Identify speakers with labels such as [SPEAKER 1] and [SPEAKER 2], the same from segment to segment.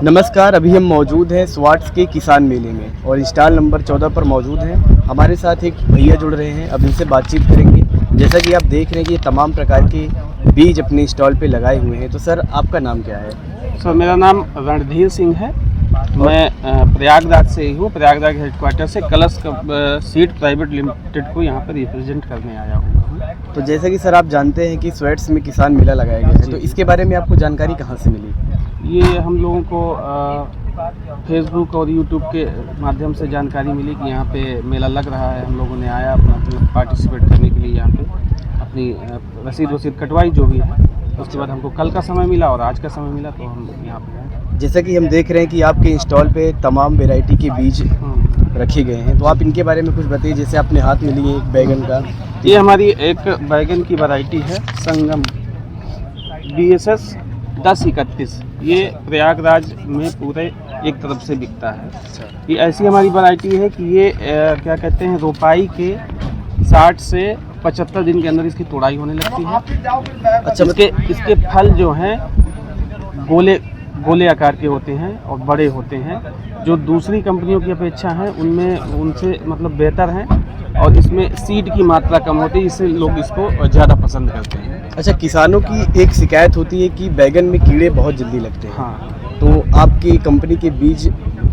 [SPEAKER 1] नमस्कार, अभी हम मौजूद हैं स्वाट्स के किसान मेले में और स्टॉल नंबर 14 पर मौजूद हैं। हमारे साथ एक भैया जुड़ रहे हैं, अब इनसे बातचीत करेंगे। जैसा कि आप देख रहे हैं कि ये तमाम प्रकार के बीज अपने स्टॉल पे लगाए हुए हैं। तो सर, आपका नाम क्या है?
[SPEAKER 2] सर, मेरा नाम रणधीर सिंह है। मैं प्रयागराज से ही हूँ। प्रयागराज हेडक्वार्टर से कलश सीड प्राइवेट लिमिटेड को यहाँ पर रिप्रेजेंट करने आया हूँ।
[SPEAKER 1] तो जैसा कि सर आप जानते हैं कि स्वेट्स में किसान मेला लगाया गया है, तो इसके बारे में आपको जानकारी कहाँ से मिली?
[SPEAKER 2] ये हम लोगों को फेसबुक और यूट्यूब के माध्यम से जानकारी मिली कि यहाँ पे मेला लग रहा है। हम लोगों ने आया अपना पार्टिसिपेट करने के लिए, यहाँ पे अपनी रसीद कटवाई जो भी है। उसके बाद हमको कल का समय मिला और आज का समय मिला, तो हम यहाँ पे आए।
[SPEAKER 1] जैसा कि हम देख रहे हैं कि आपके स्टॉल पे तमाम वैरायटी के बीज रखे गए हैं, तो आप इनके बारे में कुछ बताइए। जैसे अपने हाथ में लिए एक बैगन का,
[SPEAKER 2] ये हमारी एक बैगन की वैरायटी है संगम BSS 1031। ये प्रयागराज में पूरे एक तरफ से बिकता है। ये ऐसी हमारी वैरायटी है कि ये क्या कहते हैं, रोपाई के 60 से 75 दिन के अंदर इसकी तोड़ाई होने लगती है। अच्छा, इसके फल जो हैं गोले आकार के होते हैं और बड़े होते हैं, जो दूसरी कंपनियों की अपेक्षा है उनसे मतलब बेहतर हैं। और इसमें सीड की मात्रा कम होती है, इससे लोग इसको ज़्यादा पसंद करते हैं।
[SPEAKER 1] अच्छा, किसानों की एक शिकायत होती है कि बैगन में कीड़े बहुत जल्दी लगते हैं।
[SPEAKER 2] हाँ,
[SPEAKER 1] तो आपकी कंपनी के बीज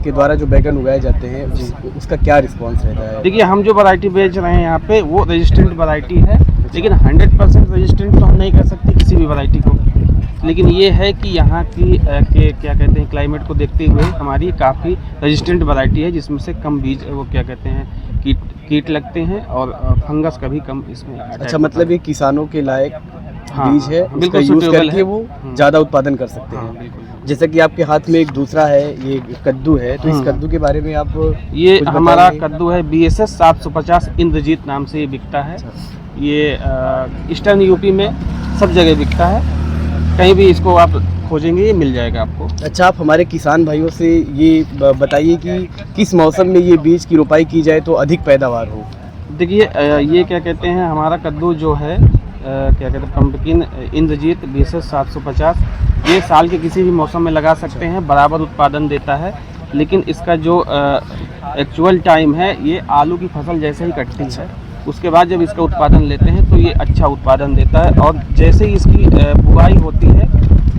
[SPEAKER 1] के द्वारा जो बैगन उगाए जाते हैं उसका क्या रिस्पांस रहता है?
[SPEAKER 2] देखिए, हम जो वैरायटी बेच रहे हैं यहाँ पे वो रेजिस्टेंट वैरायटी है, लेकिन 100% रेजिस्टेंट तो हम नहीं कर सकते किसी भी वैरायटी को। लेकिन ये है कि यहाँ की क्या कहते हैं, क्लाइमेट को देखते हुए हमारी काफ़ी रेजिस्टेंट वैरायटी है, जिसमें से कम बीज वो क्या कहते हैं कीट लगते हैं और फंगस का भी कम इसमें।
[SPEAKER 1] अच्छा, मतलब ये किसानों के लायक बीज है, उसका यूज करके वो ज़्यादा उत्पादन कर सकते हैं।
[SPEAKER 2] बिल्कुल।
[SPEAKER 1] जैसा कि आपके हाथ में एक दूसरा है, ये कद्दू है, तो इस कद्दू के बारे में आप
[SPEAKER 2] ये हमारा कद्दू है BSS 750 इंद्रजीत नाम से ये बिकता है। ये ईस्टर्न यूपी में सब जगह बिकता है, कहीं भी इसको आप खोजेंगे ये मिल जाएगा आपको।
[SPEAKER 1] अच्छा, आप हमारे किसान भाइयों से ये बताइए कि किस मौसम में ये बीज की रोपाई की जाए तो अधिक पैदावार हो?
[SPEAKER 2] देखिए, ये क्या कहते हैं, हमारा कद्दू जो है क्या कहते हैं, पंपकिन इंद्रजीत BSS 750, ये साल के किसी भी मौसम में लगा सकते हैं, बराबर उत्पादन देता है। लेकिन इसका जो एक्चुअल टाइम है, ये आलू की फसल जैसे ही कटती है उसके बाद जब इसका उत्पादन लेते हैं तो ये अच्छा उत्पादन देता है। और जैसे ही इसकी बुआई होती है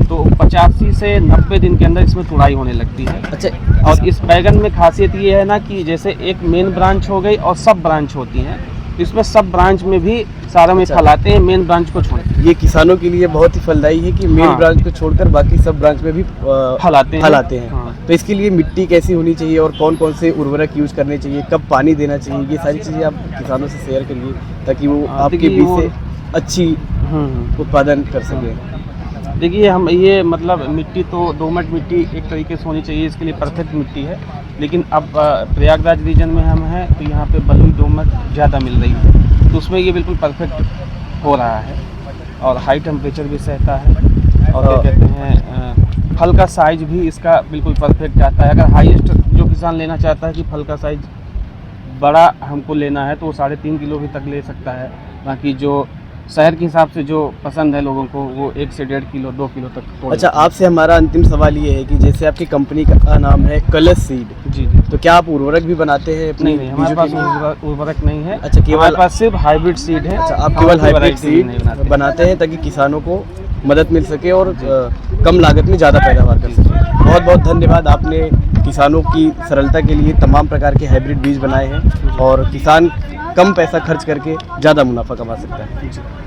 [SPEAKER 2] तो 85 से 90 दिन के अंदर इसमें तुड़ाई होने लगती है।
[SPEAKER 1] अच्छा,
[SPEAKER 2] और इस बैगन में खासियत ये है ना कि जैसे एक मेन ब्रांच हो गई और सब ब्रांच होती हैं, तो इसमें सब ब्रांच में भी सारा में फल आते हैं, मेन ब्रांच को छोड़।
[SPEAKER 1] ये किसानों के लिए बहुत ही फलदायी है कि मेन ब्रांच को छोड़कर बाकी सब ब्रांच में भी फल आते हैं। हाँ। तो इसके लिए मिट्टी कैसी होनी चाहिए और कौन कौन से उर्वरक यूज करने चाहिए, कब पानी देना चाहिए, ये सारी चीज़ें आप किसानों से शेयर करिए ताकि वो आपके बीज से अच्छी उत्पादन कर सकें।
[SPEAKER 2] देखिए, हम ये मतलब मिट्टी तो दोमट मिट्टी एक तरीके से होनी चाहिए, इसके लिए परफेक्ट मिट्टी है। लेकिन अब प्रयागराज रीजन में हम हैं तो यहाँ पे बलुई दोमट ज़्यादा मिल रही है, तो उसमें ये बिल्कुल परफेक्ट हो रहा है और हाई टेम्परेचर भी सहता है। और क्या कहते हैं, फल का साइज भी इसका बिल्कुल परफेक्ट आता है। अगर हाईएस्ट जो किसान लेना चाहता है कि फल का साइज बड़ा हमको लेना है तो वो 3.5 किलो भी तक ले सकता है। बाकी जो शहर के हिसाब से जो पसंद है लोगों को, वो 1 से 1.5 किलो 2 किलो तक।
[SPEAKER 1] अच्छा, आपसे हमारा अंतिम सवाल ये है कि जैसे आपकी कंपनी का नाम है कलश सीड,
[SPEAKER 2] जी, तो क्या आप उर्वरक भी बनाते हैं? नहीं, हमारे पास उर्वरक नहीं है।
[SPEAKER 1] अच्छा, केवल
[SPEAKER 2] हमारे पास सिर्फ हाइब्रिड सीड है।
[SPEAKER 1] अच्छा, आप केवल हाइब्रिड सीड बनाते हैं ताकि किसानों को मदद मिल सके और कम लागत में ज़्यादा पैदावार कर सके। बहुत बहुत धन्यवाद, आपने किसानों की सरलता के लिए तमाम प्रकार के हाइब्रिड बीज बनाए हैं और किसान कम पैसा खर्च करके ज़्यादा मुनाफा कमा सकता है।